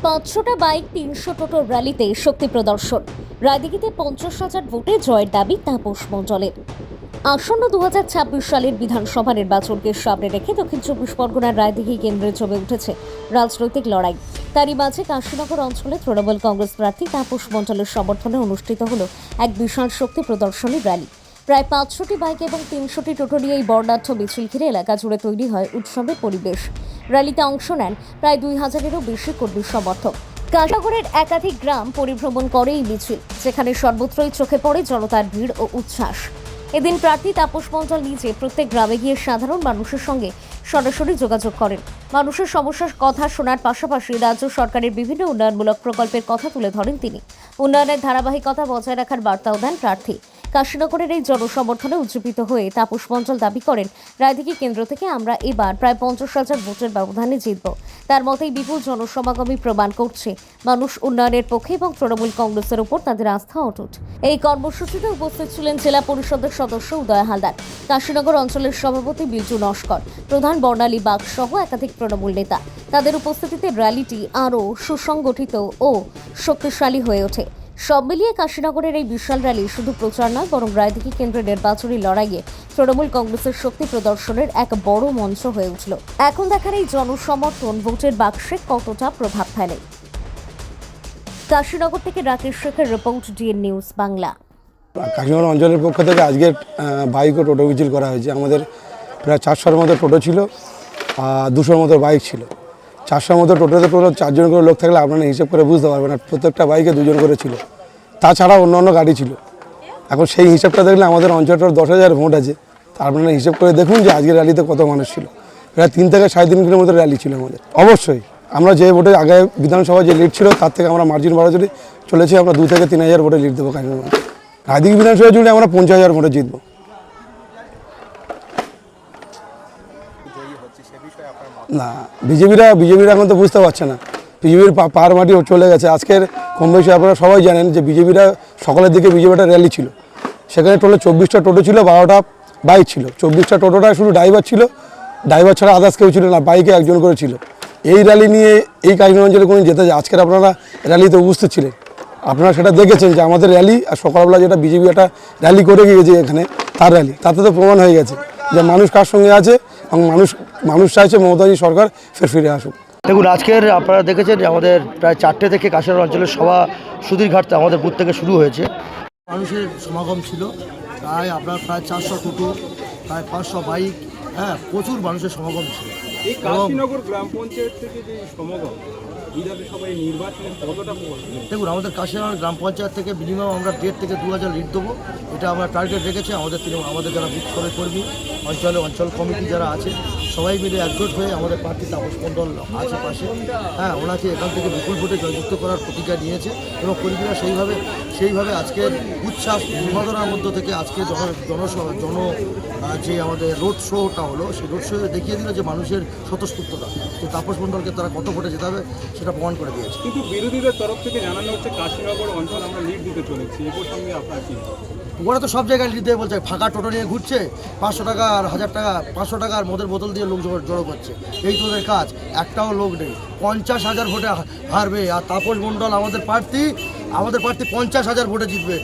500টা bike 300 টোটোর র্যালিতে শক্তি প্রদর্শন। রায়দিঘিতে 50,000 ভোটে জয়ের দাবি তাপস মণ্ডলের। আসন্ন 2026 সালের বিধানসভা নির্বাচনকে সামনে রেখে দক্ষিণ চব্বিশ পরগনার রায়দিঘি কেন্দ্রে জমে উঠেছে রাজনৈতিক লড়াই। তারই মাঝে কাশীনগর অঞ্চলে তৃণমূল কংগ্রেস প্রার্থী তাপস মণ্ডলের সমর্থনে অনুষ্ঠিত হল এক বিশাল শক্তি প্রদর্শনী র্যালি। প্রায় 500টি বাইক এবং 300টি টোটো নিয়ে এই বর্ণাঢ্য মিছিল ঘিরে এলাকা জুড়ে তৈরি হয় উৎসবের পরিবেশ। র্যালিতে অংশ নেন প্রায় 2000-এরও বেশি কর্মী সমর্থক। কাশীনগরের একাধিক গ্রাম পরিভ্রমণ করে এই মিছিল, যেখানে সর্বত্রই চোখে পড়ে জনতার ভিড় ও উচ্ছ্বাস। এদিন প্রার্থী তাপস মণ্ডল নিজে প্রত্যেক গ্রামে গিয়ে সাধারণ মানুষের সঙ্গে সরাসরি যোগাযোগ করেন। মানুষের সমস্যার কথা শোনার পাশাপাশি রাজ্য সরকারের বিভিন্ন উন্নয়নমূলক প্রকল্পের কথা তুলে ধরেন তিনি। উন্নয়নের ধারাবাহিকতা বজায় রাখার বার্তাও দেন প্রার্থী। কাশীনগরের এই জনসমর্থনে উজ্জীবিত হয়ে তাপস মণ্ডল দাবি করেন, রায়দিঘি কেন্দ্র থেকে আমরা এবার প্রায় 50,000 ভোটের ব্যবধানে জিতব। তার মতেই বিপুল জনসমাগমই প্রমাণ করছে মানুষ উন্নয়নের পক্ষে এবং তৃণমূল কংগ্রেসের উপর তাদের আস্থা অটুট। এই কর্মসূচিতে উপস্থিত ছিলেন জেলা পরিষদের সদস্য উদয় হালদার, কাশীনগর অঞ্চলের সভাপতি বিল্টু নস্কর, প্রধান বর্ণালী বাগ সহ একাধিক তৃণমূল নেতা। তাদের উপস্থিতিতে র্যালিটি আরও সুসংগঠিত ও শক্তিশালী হয়ে ওঠে। সব মিলিয়ে কাশীনগরের এই বিশাল র্যালি শুধু প্রচার নয়, বরং রায়দিঘি কেন্দ্রের নির্বাচনী লড়াইয়ে তৃণমূল কংগ্রেসের শক্তি প্রদর্শনের এক বড় মঞ্চ হয়ে উঠল। এখন দেখার এই জনসমর্থন ভোটের বাক্সে কতটা প্রভাব ফেলে। কাশীনগর থেকে রাকেশ শেখের report, DN news Bangla. Kashinagar অঞ্চলের পক্ষ থেকে আজকে বাইক ও টোটো মিছিল করা হয়েছে। আমাদের প্রায় 400-এর মতো টোটো ছিল আর 200-এর মতো বাইক ছিল। 400-এর মতো টোটোতে পুরো 4 জন করে লোক থাকলে আপনারা হিসেব করে বুঝতে পারবেন, আর প্রত্যেকটা বাইকে 2 জন করে ছিল। তাছাড়া অন্য গাড়ি ছিল। এখন সেই হিসাবটা দেখলে আমাদের অঞ্চলটার 10,000 ভোট আছে। তা আপনারা হিসেব করে দেখুন যে আজকের র্যালিতে কত মানুষ ছিল। প্রায় 3 থেকে 3.5 কিলোমিটার র্যালি ছিল আমাদের। অবশ্যই আমরা যে ভোটে আগে বিধানসভা যে লিড ছিল তার থেকে আমরা মার্জিন বাড়াতে চলেছি। আমরা 2 থেকে 3,000 ভোটে লিড দেবো। রায়দিঘি বিধানসভা জুড়ে আমরা 50,000 ভোটে জিতবো। না, বিজেপিরা এখন তো বুঝতে পারছে না। বিজেপির পার মাটি চলে গেছে। আজকের কম বেশি আপনারা সবাই জানেন যে বিজেপিরা সকালের দিকে বিজেপিটা র্যালি ছিল। সেখানে টোটাল 24টা টোটো ছিল, 12টা বাইক ছিল। 24টা টোটোটা শুধু ড্রাইভার ছিল, ড্রাইভার ছাড়া আদার্স কেউ ছিল না, বাইকে একজন করে ছিল। এই র্যালি নিয়ে এই কাশীনগর অঞ্চলে কোনো যেতে যায়। আজকের আপনারা র্যালিতে উপস্থিত ছিলেন, আপনারা সেটা দেখেছেন যে আমাদের র্যালি আর সকালবেলা যেটা বিজেপি একটা র্যালি করে গিয়েছে এখানে, তার র্যালি, তাতে তো প্রমাণ হয়ে গেছে যে মানুষ কার সঙ্গে আছে এবং মানুষ চাইছে মমতাজি সরকার ফিরে আসুক। দেখুন, আজকের আপনারা দেখেছেন যে আমাদের প্রায় 4টে থেকে কাশীনগর অঞ্চলের সভা সুধীরঘাটতে আমাদের বুথ থেকে শুরু হয়েছে। মানুষের সমাগম ছিল প্রায় প্রায় 400 টোটো, প্রায় 500 বাইক, প্রচুর মানুষের সমাগম ছিল। এই কাশীনগর গ্রাম পঞ্চায়েত থেকে যে সমাগম বিধানসভায় নির্বাচনের কতটা দেখুন, আমাদের কাশীনগর গ্রাম পঞ্চায়েত থেকে মিনিমাম আমরা 1.5 থেকে 2,000 লিড দেবো। এটা আমরা টার্গেট রেখেছি। আমাদের যারা বুথ কর্মী, অঞ্চল কমিটি যারা আছে, সবাই মিলে একজোট হয়ে আমাদের প্রার্থী তাপস মণ্ডল আছে পাশে, ওনাকে এখান থেকে বিপুল ভোটে জয়যুক্ত করার প্রতিজ্ঞা নিয়েছে এবং কর্মীরা সেইভাবে আজকের উচ্ছ্বাস উন্মাদনার মধ্য থেকে আজকে যে আমাদের রোড শোটা হলো, সেই রোড শো দেখিয়ে দিল যে মানুষের স্বতঃস্ফূর্ততা, যে তাপস মণ্ডলকে তারা কত ভোটে যেতে হবে সেটা প্রমাণ করে দিয়েছে। কিন্তু বিরোধীদের তরফ থেকে জানানো হচ্ছে কাশীনগর অঞ্চল আমরা লিড দিতে চলেছি, এ প্রসঙ্গে আপনার কি? ওরা তো সব জায়গায় লিড দেবে বলছে, ফাঁকা টোটো নিয়ে ঘুরছে, 500 টাকা আর 1000 টাকা, 500 টাকার মদের বোতল দিয়ে লোক জড়ো করছে। এই তোদের কাজ, একটাও লোক নেই। 50,000 ভোটে হারবে আর তাপস মণ্ডল আমাদের প্রার্থী 50,000 ভোটে জিতবে।